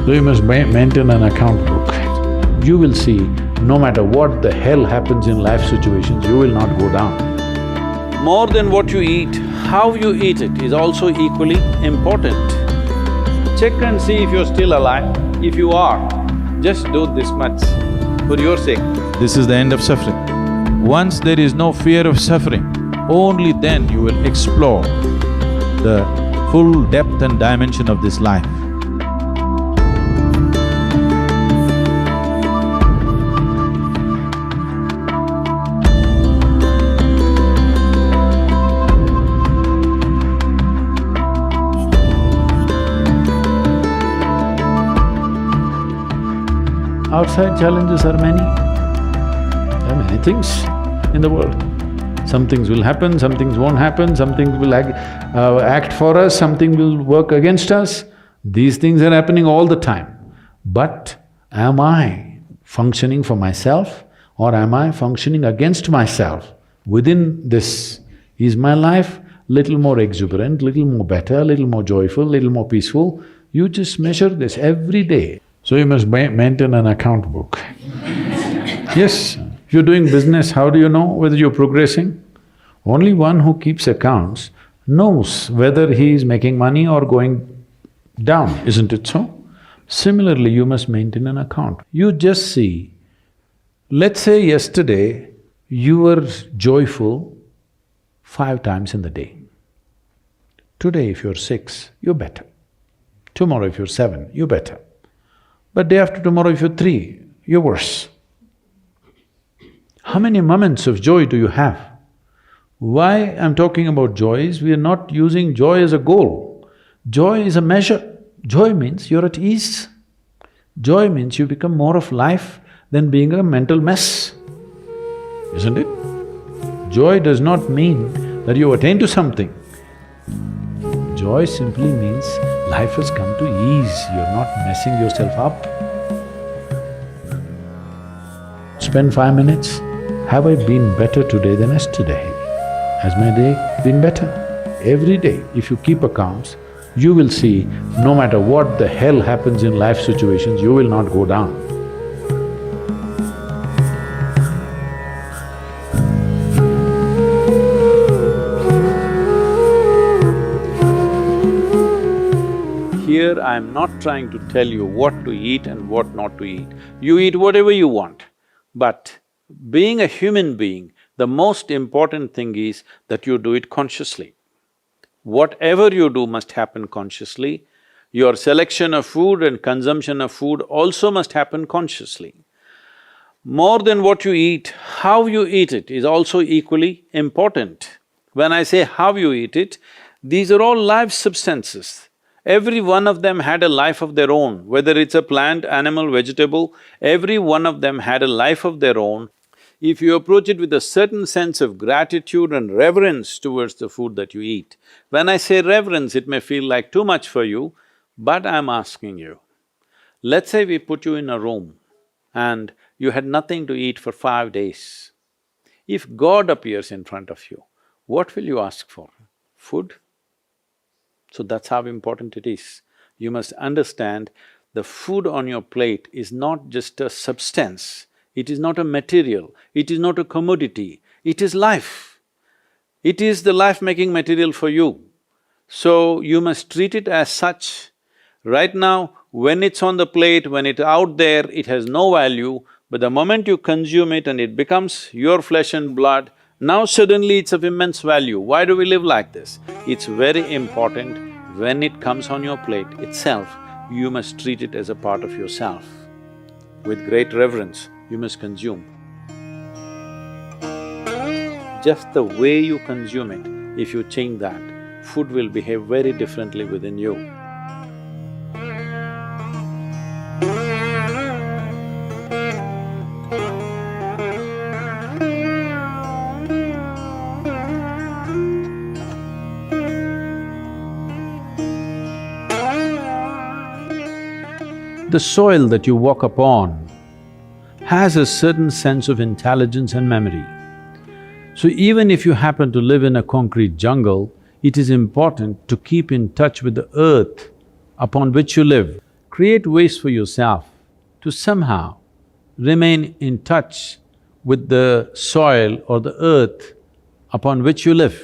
So you must maintain an account book. You will see, no matter what the hell happens in life situations, you will not go down. More than what you eat, how you eat it is also equally important. Check and see if you're still alive. If you are, just do this much for your sake. This is the end of suffering. Once there is no fear of suffering, only then you will explore the full depth and dimension of this life. Outside challenges are many. There are many things in the world. Some things will happen, some things won't happen, some things will act for us, something will work against us. These things are happening all the time. But am I functioning for myself or am I functioning against myself? Within this, is my life little more exuberant, little more better, little more joyful, little more peaceful? You just measure this every day. So you must maintain an account book. Yes, if you're doing business, how do you know whether you're progressing? Only one who keeps accounts knows whether he is making money or going down, isn't it so? Similarly, you must maintain an account. You just see, let's say yesterday you were joyful 5 times in the day. Today if you're 6, you're better. Tomorrow if you're 7, you're better. But day after tomorrow if you're 3, you're worse. How many moments of joy do you have? Why I'm talking about joy is we are not using joy as a goal. Joy is a measure. Joy means you're at ease. Joy means you become more of life than being a mental mess, isn't it? Joy does not mean that you attain to something. Joy simply means life has come to ease, you're not messing yourself up. Spend 5 minutes, have I been better today than yesterday? Has my day been better? Every day, if you keep accounts, you will see, no matter what the hell happens in life situations, you will not go down. Here I'm not trying to tell you what to eat and what not to eat. You eat whatever you want. But being a human being, the most important thing is that you do it consciously. Whatever you do must happen consciously. Your selection of food and consumption of food also must happen consciously. More than what you eat, how you eat it is also equally important. When I say how you eat it, these are all live substances. Every one of them had a life of their own, whether it's a plant, animal, vegetable, every one of them had a life of their own. If you approach it with a certain sense of gratitude and reverence towards the food that you eat, when I say reverence, it may feel like too much for you, but I'm asking you, let's say we put you in a room and you had nothing to eat for 5 days. If God appears in front of you, what will you ask for? Food? So that's how important it is. You must understand the food on your plate is not just a substance, it is not a material, it is not a commodity, it is life. It is the life-making material for you. So you must treat it as such. Right now, when it's on the plate, when it's out there, it has no value, but the moment you consume it and it becomes your flesh and blood, now suddenly it's of immense value. Why do we live like this? It's very important, when it comes on your plate itself, you must treat it as a part of yourself. With great reverence, you must consume. Just the way you consume it, if you change that, food will behave very differently within you. The soil that you walk upon has a certain sense of intelligence and memory. So even if you happen to live in a concrete jungle, it is important to keep in touch with the earth upon which you live. create ways for yourself to somehow remain in touch with the soil or the earth upon which you live,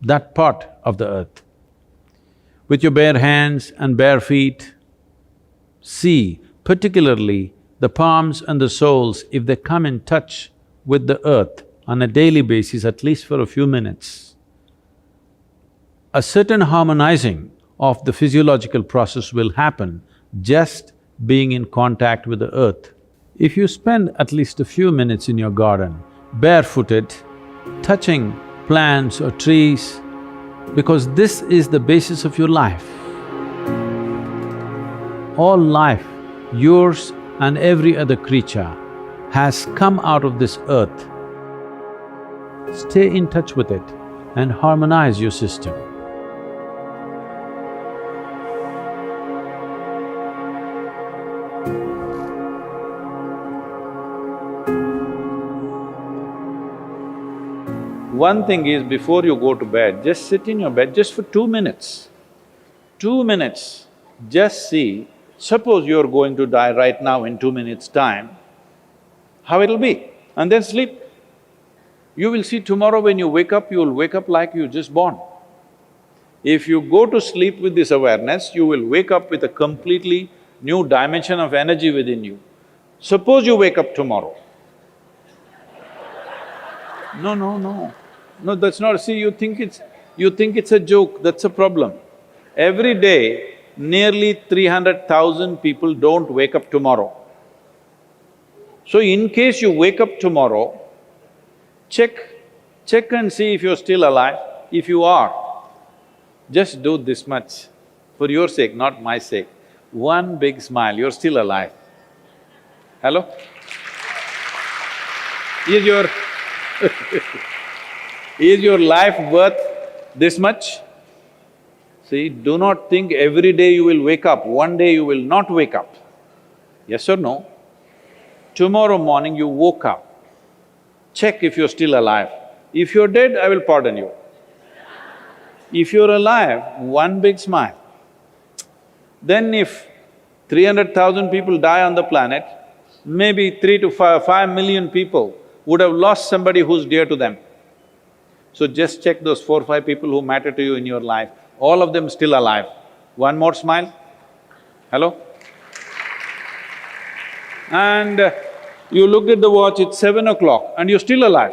that part of the earth. With your bare hands and bare feet, see particularly the palms and the soles, if they come in touch with the earth on a daily basis, at least for a few minutes, a certain harmonizing of the physiological process will happen just being in contact with the earth. If you spend at least a few minutes in your garden, barefooted, touching plants or trees, because this is the basis of your life. All life, yours and every other creature, has come out of this earth. Stay in touch with it and harmonize your system. One thing is, before you go to bed, just sit in your bed just for 2 minutes. 2 minutes, just see, suppose you're going to die right now in 2 minutes' time, how it'll be, and then sleep. You will see tomorrow when you wake up, you'll wake up like you just born. If you go to sleep with this awareness, you will wake up with a completely new dimension of energy within you. Suppose you wake up tomorrow. No, that's not… See, you think it's a joke, that's a problem. Every day, nearly 300,000 people don't wake up tomorrow. So in case you wake up tomorrow, check and see if you're still alive. If you are, just do this much, for your sake, not my sake. One big smile, you're still alive. Hello? Is your life worth this much? See, do not think every day you will wake up, one day you will not wake up. Yes or no? Tomorrow morning you woke up, check if you're still alive. If you're dead, I will pardon you. If you're alive, one big smile. Then if 300,000 people die on the planet, maybe 3 to 5 million people would have lost somebody who's dear to them. So just check those 4 or 5 people who matter to you in your life, all of them still alive. One more smile. Hello? And you looked at the watch, it's 7 o'clock and you're still alive.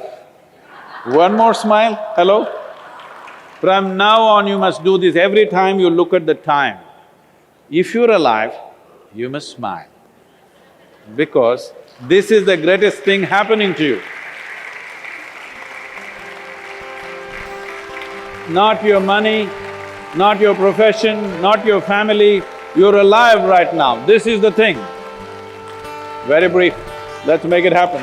One more smile. Hello? From now on you must do this every time you look at the time. If you're alive, you must smile, because this is the greatest thing happening to you. Not your money, not your profession, not your family, you're alive right now, this is the thing. Very brief, let's make it happen.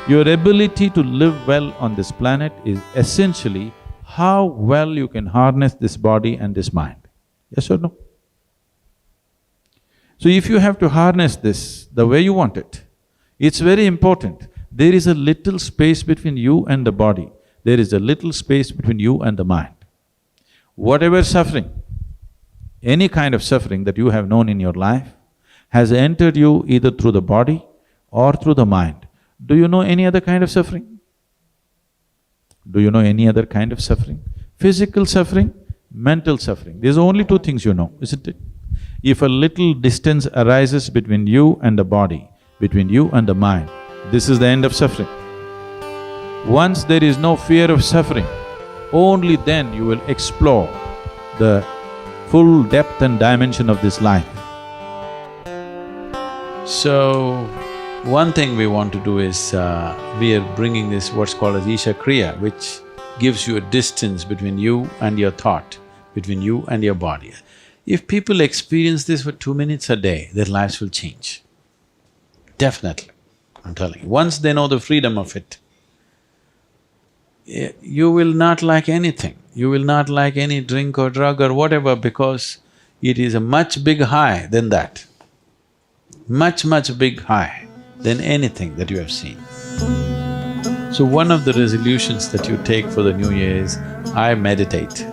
Your ability to live well on this planet is essentially how well you can harness this body and this mind. Yes or no? So if you have to harness this the way you want it, it's very important. There is a little space between you and the body, there is a little space between you and the mind. Whatever suffering, any kind of suffering that you have known in your life has entered you either through the body or through the mind. Do you know any other kind of suffering? Do you know any other kind of suffering? Physical suffering, mental suffering. There's only 2 things you know, isn't it? If a little distance arises between you and the body, between you and the mind, this is the end of suffering. Once there is no fear of suffering, only then you will explore the full depth and dimension of this life. So, one thing we want to do is, we are bringing this what's called as 𝗧𝗶𝗽𝘀, which gives you a distance between you and your thought, between you and your body. If people experience this for 2 minutes a day, their lives will change. Definitely, I'm telling you. Once they know the freedom of it, you will not like anything. You will not like any drink or drug or whatever, because it is a much big high than that. Much big high than anything that you have seen. So one of the resolutions that you take for the new year is, I meditate.